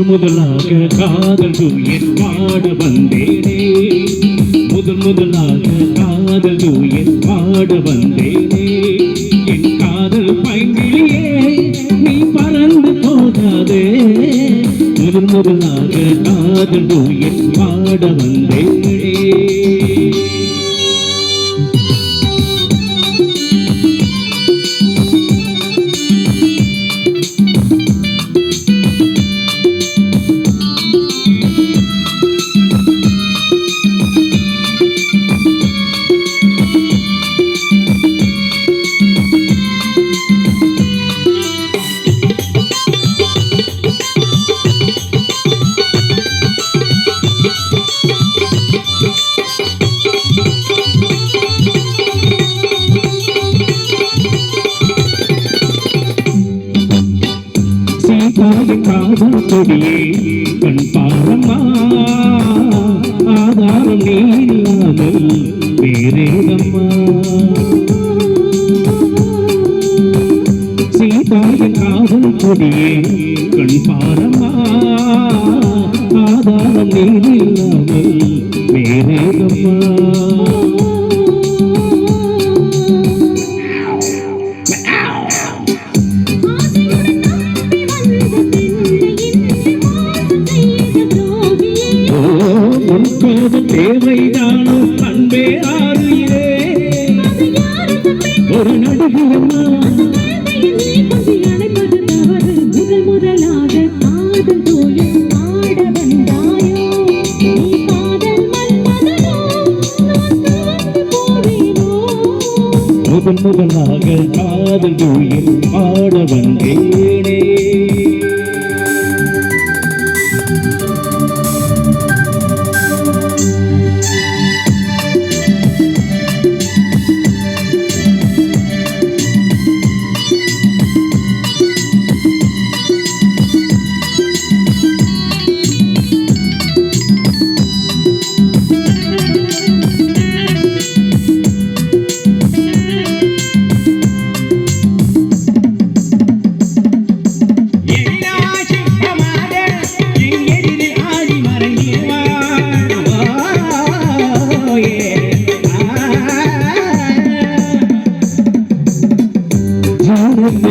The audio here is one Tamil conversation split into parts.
முதலாக காதல் டூயட் பாட வந்தேனே முதலாக காதல் டூயட் பாட வந்தேனே என் காதல் பைங்கிலியே நீ பறந்து போகாதே முதலாக காதல் டூயட் பாட வந்தேனே காதல் கொடியே கண் பாரம்மா ஆதாரம் நீ இல்லாமல் வேறேதம்மா சீதாவின் காதல் கொடியே கண் பாரம்மா ஆதாரம் நீ இல்லாமல் வேறேதம்மா தேவைதானோ அன்பே ஆறுயிரே ஒரு நடுகிறம்மா முதலாக காதல் டூயட் பாட வந்தாயோ நீ காதல் மன்மதனோ நான் கவர்ந்து போவேனோ முதலாக காதல் டூயட் பாட வந்தேனே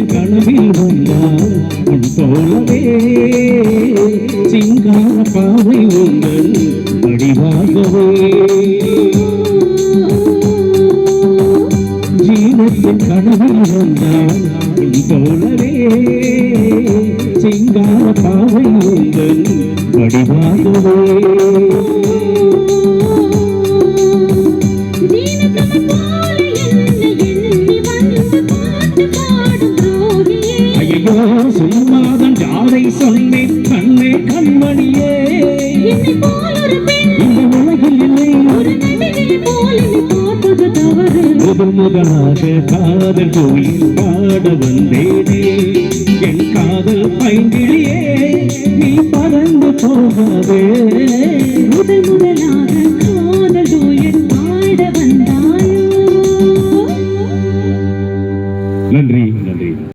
கனவில் வந்தால் உன் போலவே சிங்கார பாவை உங்கள் வடிவாகவே ஜீவத்தின் கனவில் வந்தால் உன் போலவே சிங்கார பாவை உங்கள் வடிவாகவே சும்மாதன் ஜாதை சொன்னேன் கண்ணே கண்மணியே இந்த உலகில் இல்லை முதலாக காதல் டூயட் பாட வந்தேனே என் காதல் பைங்கிலியே நீ பறந்து போகாதே முதலாக